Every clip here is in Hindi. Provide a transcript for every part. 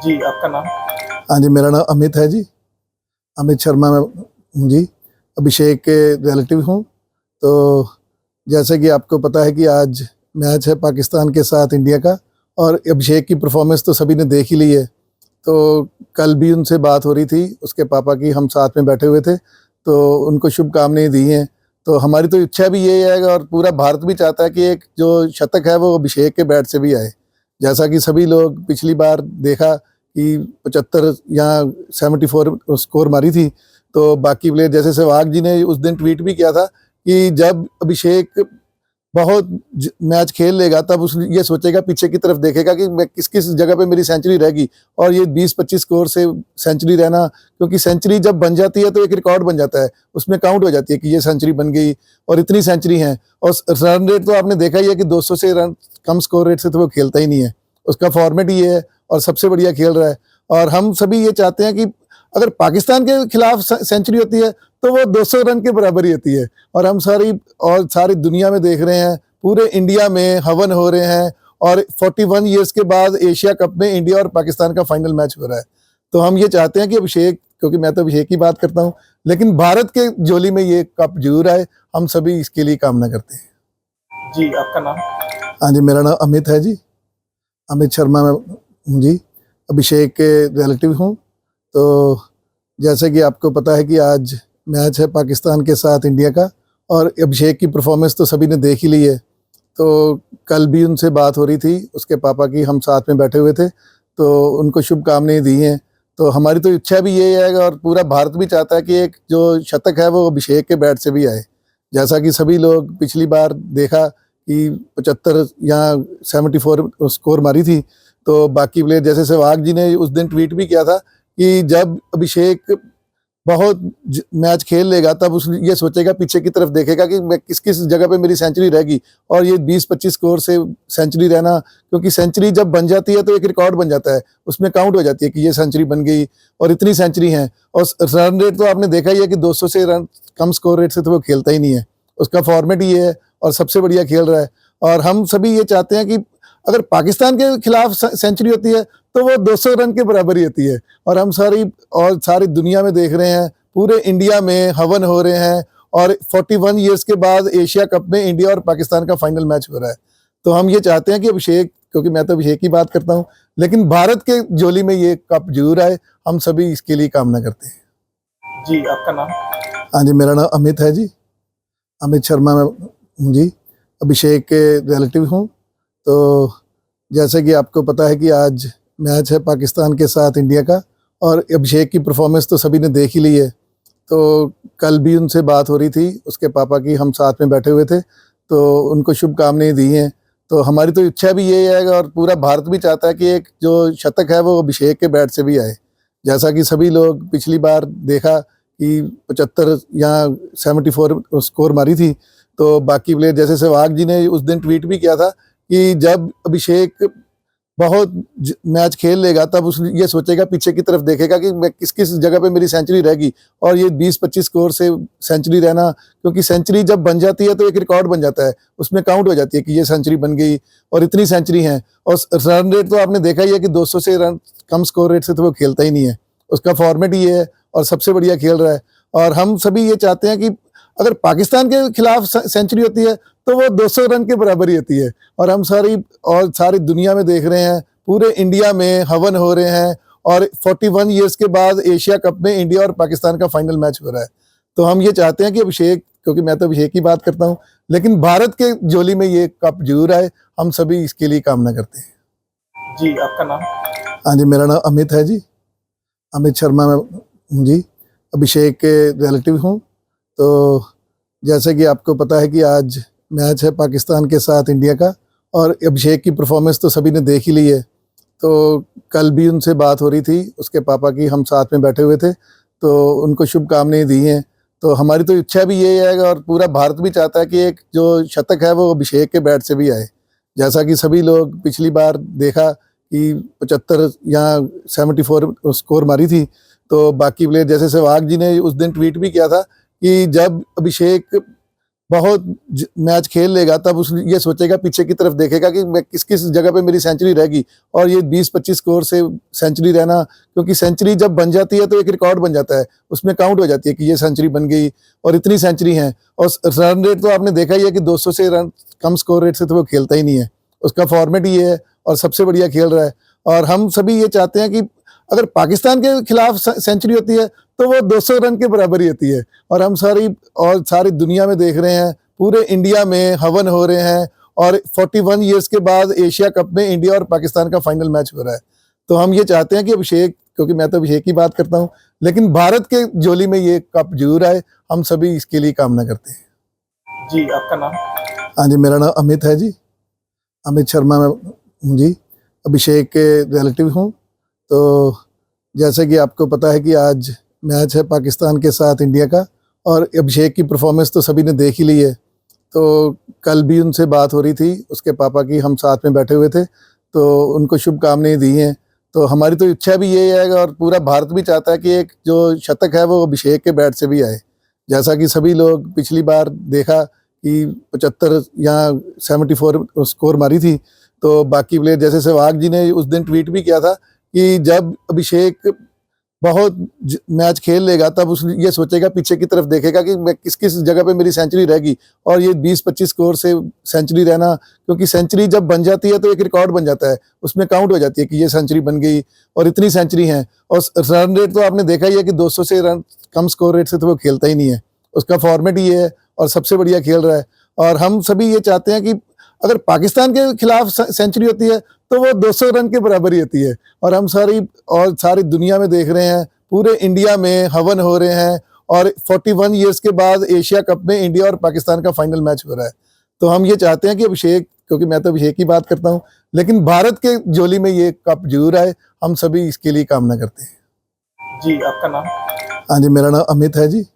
जी, आपका नाम? हाँ जी, मेरा नाम अमित है जी। अमित शर्मा मैं हूँ जी। अभिषेक के रिलेटिव हूँ। तो जैसे कि आपको पता है कि आज मैच है पाकिस्तान के साथ इंडिया का, और अभिषेक की परफॉर्मेंस तो सभी ने देख ही ली है। तो कल भी उनसे बात हो रही थी, उसके पापा की, हम साथ में बैठे हुए थे, तो उनको शुभकामनाएं दी हैं। तो हमारी तो इच्छा भी यही है, और पूरा भारत भी चाहता है कि एक जो शतक है वो अभिषेक के बैट से भी आए। जैसा कि सभी लोग पिछली बार देखा कि 75 या 74 स्कोर मारी थी, तो बाकी प्लेयर जैसे सहवाग जी ने उस दिन ट्वीट भी किया था कि जब अभिषेक बहुत मैच खेल लेगा तब उस ये सोचेगा, पीछे की तरफ देखेगा कि मैं किस किस जगह पे मेरी सेंचुरी रहेगी। और ये 20-25 स्कोर से सेंचुरी रहना, क्योंकि सेंचुरी जब बन जाती है तो एक रिकॉर्ड बन जाता है, उसमें काउंट हो जाती है कि ये सेंचुरी बन गई और इतनी सेंचुरी हैं। और रन रेट तो आपने देखा ही है कि 200 से रन कम स्कोर रेट से तो वो खेलता ही नहीं है। उसका फॉर्मेट ही ये है और सबसे बढ़िया खेल रहा है। और हम सभी ये चाहते हैं कि अगर पाकिस्तान के खिलाफ सेंचुरी होती है तो वो 200 रन के बराबर ही होती है। और हम सारी दुनिया में देख रहे हैं, पूरे इंडिया में हवन हो रहे हैं, और 41 ईयर्स के बाद एशिया कप में इंडिया और पाकिस्तान का फाइनल मैच हो रहा है। तो हम ये चाहते हैं कि अभिषेक, क्योंकि मैं तो अभिषेक की बात करता हूँ, लेकिन भारत के झोली में ये कप जरूर आए, हम सभी इसके लिए कामना करते हैं। जी, आपका नाम? हाँ जी, मेरा नाम अमित है जी। अमित शर्मा मैं हूँ जी। अभिषेक के रिलेटिव हूँ। तो जैसे कि आपको पता है कि आज मैच है पाकिस्तान के साथ इंडिया का, और अभिषेक की परफॉर्मेंस तो सभी ने देख ही ली है। तो कल भी उनसे बात हो रही थी, उसके पापा की, हम साथ में बैठे हुए थे, तो उनको शुभकामनाएं दी हैं। तो हमारी तो इच्छा भी यही है, और पूरा भारत भी चाहता है कि एक जो शतक है वो अभिषेक के बैट से भी आए। जैसा कि सभी लोग पिछली बार देखा कि 75 या 74 स्कोर मारी थी, तो बाकी प्लेयर जैसे सहवाग जी ने उस दिन ट्वीट भी किया था कि जब अभिषेक बहुत मैच खेल लेगा तब उस ये सोचेगा, पीछे की तरफ देखेगा कि मैं किस किस जगह पे मेरी सेंचुरी रहेगी। और ये 20-25 स्कोर से सेंचुरी रहना, क्योंकि सेंचुरी जब बन जाती है तो एक रिकॉर्ड बन जाता है, उसमें काउंट हो जाती है कि ये सेंचुरी बन गई और इतनी सेंचुरी हैं। और रन रेट तो आपने देखा ही है कि 200 से रन कम स्कोर रेट से तो वो खेलता ही नहीं है। उसका फॉर्मेट ही है और सबसे बढ़िया खेल रहा है। और हम सभी ये चाहते हैं कि अगर पाकिस्तान के खिलाफ सेंचुरी होती है तो वो 200 रन के बराबर ही होती है। और हम सारी दुनिया में देख रहे हैं, पूरे इंडिया में हवन हो रहे हैं, और 41 ईयर्स के बाद एशिया कप में इंडिया और पाकिस्तान का फाइनल मैच हो रहा है। तो हम ये चाहते हैं कि अभिषेक, क्योंकि मैं तो अभिषेक की बात करता हूँ, लेकिन भारत के झोली में ये कप जरूर आए, हम सभी इसके लिए कामना करते हैं। जी, आपका नाम? हाँ जी, मेरा नाम अमित है जी। अमित शर्मा मैं हूँ जी। अभिषेक के रिलेटिव हूँ। तो जैसे कि आपको पता है कि आज मैच है पाकिस्तान के साथ इंडिया का, और अभिषेक की परफॉर्मेंस तो सभी ने देख ही ली है। तो कल भी उनसे बात हो रही थी, उसके पापा की, हम साथ में बैठे हुए थे, तो उनको शुभकामनाएं दी हैं। तो हमारी तो इच्छा भी यही है, और पूरा भारत भी चाहता है कि एक जो शतक है वो अभिषेक के बैट से भी आए। जैसा कि सभी लोग पिछली बार देखा कि 75 या 74 स्कोर मारी थी, तो बाकी प्लेयर जैसे सहवाग जी ने उस दिन ट्वीट भी किया था कि जब अभिषेक बहुत मैच खेल लेगा तब उस ये सोचेगा, पीछे की तरफ देखेगा कि मैं किस किस जगह पे मेरी सेंचुरी रहेगी। और ये 20-25 स्कोर से सेंचुरी रहना, क्योंकि सेंचुरी जब बन जाती है तो एक रिकॉर्ड बन जाता है, उसमें काउंट हो जाती है कि ये सेंचुरी बन गई और इतनी सेंचुरी हैं। और रन रेट तो आपने देखा ही है कि 200 से रन कम स्कोर रेट से तो वो खेलता ही नहीं है। उसका फॉर्मेट ही है और सबसे बढ़िया खेल रहा है। और हम सभी ये चाहते हैं कि अगर पाकिस्तान के खिलाफ सेंचुरी होती है तो वो 200 रन के बराबर ही होती है। और हम सारी दुनिया में देख रहे हैं, पूरे इंडिया में हवन हो रहे हैं, और 41 ईयर्स के बाद एशिया कप में इंडिया और पाकिस्तान का फाइनल मैच हो रहा है। तो हम ये चाहते हैं कि अभिषेक, क्योंकि मैं तो अभिषेक की बात करता हूँ, लेकिन भारत के झोली में ये कप जरूर आए, हम सभी इसके लिए कामना करते हैं। जी, आपका नाम? हाँ जी, मेरा नाम अमित है जी। अमित शर्मा मैं हूँ जी। अभिषेक के रिलेटिव हूँ। तो जैसे कि आपको पता है कि आज मैच है पाकिस्तान के साथ इंडिया का, और अभिषेक की परफॉर्मेंस तो सभी ने देख ही ली है। तो कल भी उनसे बात हो रही थी, उसके पापा की, हम साथ में बैठे हुए थे, तो उनको शुभकामनाएं दी हैं। तो हमारी तो इच्छा भी यही है, और पूरा भारत भी चाहता है कि एक जो शतक है वो अभिषेक के बैट से भी आए। जैसा कि सभी लोग पिछली बार देखा कि 75 या 74 स्कोर मारी थी, तो बाकी प्लेयर जैसे सहवाग जी ने उस दिन ट्वीट भी किया था कि जब अभिषेक बहुत मैच खेल लेगा तब उस ये सोचेगा, पीछे की तरफ देखेगा कि मैं किस किस जगह पे मेरी सेंचुरी रहेगी, और ये 20-25 स्कोर से सेंचुरी रहना, क्योंकि सेंचुरी जब बन जाती है तो एक रिकॉर्ड बन जाता है, उसमें काउंट हो जाती है कि ये सेंचुरी बन गई, और इतनी सेंचुरी हैं। और रन रेट तो आपने देखा ही है कि 200 से रन कम स्कोर रेट से तो वो खेलता ही नहीं है, उसका फॉर्मेट ही ये है और सबसे बढ़िया खेल रहा है। और हम सभी ये चाहते हैं कि अगर पाकिस्तान के खिलाफ सेंचुरी होती है तो वो 200 रन के बराबर ही होती है, और हम सारी दुनिया में देख रहे हैं, पूरे इंडिया में हवन हो रहे हैं, और 41 ईयर्स के बाद एशिया कप में इंडिया और पाकिस्तान का फाइनल मैच हो रहा है। तो हम ये चाहते हैं कि अभिषेक, क्योंकि मैं तो अभिषेक की बात करता हूँ, लेकिन भारत के झोली में ये कप जरूर आए, हम सभी इसके लिए कामना करते हैं। जी, आपका नाम? हाँ जी, मेरा नाम अमित है जी, अमित शर्मा मैं हूँ जी, अभिषेक के रिलेटिव हूँ। तो जैसे कि आपको पता है कि आज मैच है पाकिस्तान के साथ इंडिया का, और अभिषेक की परफॉर्मेंस तो सभी ने देख ही ली है। तो कल भी उनसे बात हो रही थी, उसके पापा की, हम साथ में बैठे हुए थे, तो उनको शुभकामनाएं दी हैं। तो हमारी तो इच्छा भी यही है, और पूरा भारत भी चाहता है कि एक जो शतक है वो अभिषेक के बैट से भी आए। जैसा कि सभी लोग पिछली बार देखा कि 75 या 74 स्कोर मारी थी, तो बाकी प्लेयर जैसे सहवाग जी ने उस दिन ट्वीट भी किया था कि जब अभिषेक बहुत मैच खेल लेगा तब उस ये सोचेगा, पीछे की तरफ देखेगा कि मैं किस किस जगह पे मेरी सेंचुरी रहेगी, और ये 20-25 स्कोर से सेंचुरी रहना, क्योंकि सेंचुरी जब बन जाती है तो एक रिकॉर्ड बन जाता है, उसमें काउंट हो जाती है कि ये सेंचुरी बन गई, और इतनी सेंचुरी हैं। और रन रेट तो आपने देखा ही है कि 200 से रन कम स्कोर रेट से तो वो खेलता ही नहीं है, उसका फॉर्मेट ही ये है और सबसे बढ़िया खेल रहा है। और हम सभी ये चाहते हैं कि अगर पाकिस्तान के खिलाफ सेंचुरी होती है तो वो 200 रन के बराबर ही होती है, और हम सारी दुनिया में देख रहे हैं, पूरे इंडिया में हवन हो रहे हैं, और 41 ईयर्स के बाद एशिया कप में इंडिया और पाकिस्तान का फाइनल मैच हो रहा है। तो हम ये चाहते हैं कि अभिषेक, क्योंकि मैं तो अभिषेक की बात करता हूँ, लेकिन भारत के झोली में ये कप जरूर आए, हम सभी इसके लिए कामना करते हैं। जी, आपका नाम? हाँ जी, मेरा नाम अमित है जी,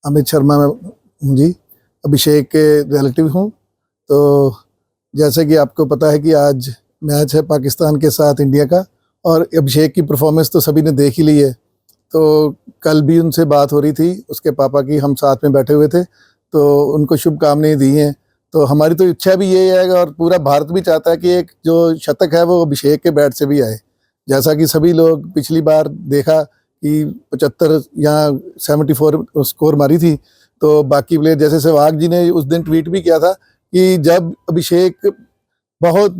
अमित शर्मा मैं हूँ जी, अभिषेक के रिलेटिव हूँ। तो जैसे कि आपको पता है कि आज मैच है पाकिस्तान के साथ इंडिया का, और अभिषेक की परफॉर्मेंस तो सभी ने देख ही ली है। तो कल भी उनसे बात हो रही थी, उसके पापा की, हम साथ में बैठे हुए थे, तो उनको शुभकामनाएं दी हैं। तो हमारी तो इच्छा भी यही है, और पूरा भारत भी चाहता है कि एक जो शतक है वो अभिषेक के बैट से भी आए। जैसा कि सभी लोग पिछली बार देखा कि 75 या 74 स्कोर मारी थी, तो बाकी प्लेयर जैसे सहवाग जी ने उस दिन ट्वीट भी किया था कि जब अभिषेक बहुत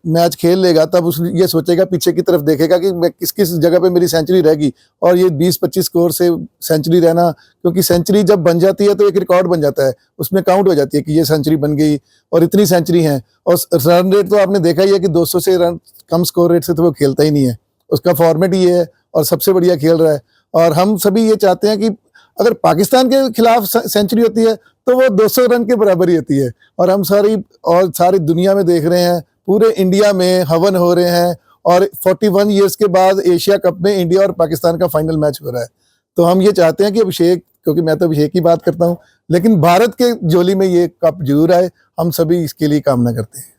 मैच खेल लेगा तब उस ये सोचेगा, पीछे की तरफ देखेगा कि मैं किस किस जगह पे मेरी सेंचुरी रहेगी, और ये 20-25 स्कोर से सेंचुरी रहना, क्योंकि सेंचुरी जब बन जाती है तो एक रिकॉर्ड बन जाता है, उसमें काउंट हो जाती है कि ये सेंचुरी बन गई, और इतनी सेंचुरी हैं। और रन रेट तो आपने देखा ही है कि 200 से रन कम स्कोर रेट से तो वो खेलता ही नहीं है, उसका फॉर्मेट ही ये है और सबसे बढ़िया खेल रहा है। और हम सभी ये चाहते हैं कि अगर पाकिस्तान के खिलाफ सेंचुरी होती है तो वो 200 रन के बराबर ही होती है, और हम सारी दुनिया में देख रहे हैं, पूरे इंडिया में हवन हो रहे हैं, और 41 ईयर्स के बाद एशिया कप में इंडिया और पाकिस्तान का फाइनल मैच हो रहा है। तो हम ये चाहते हैं कि अभिषेक, क्योंकि मैं तो अभिषेक की बात करता हूँ, लेकिन भारत के झोली में ये कप जरूर आए, हम सभी इसके लिए कामना करते हैं।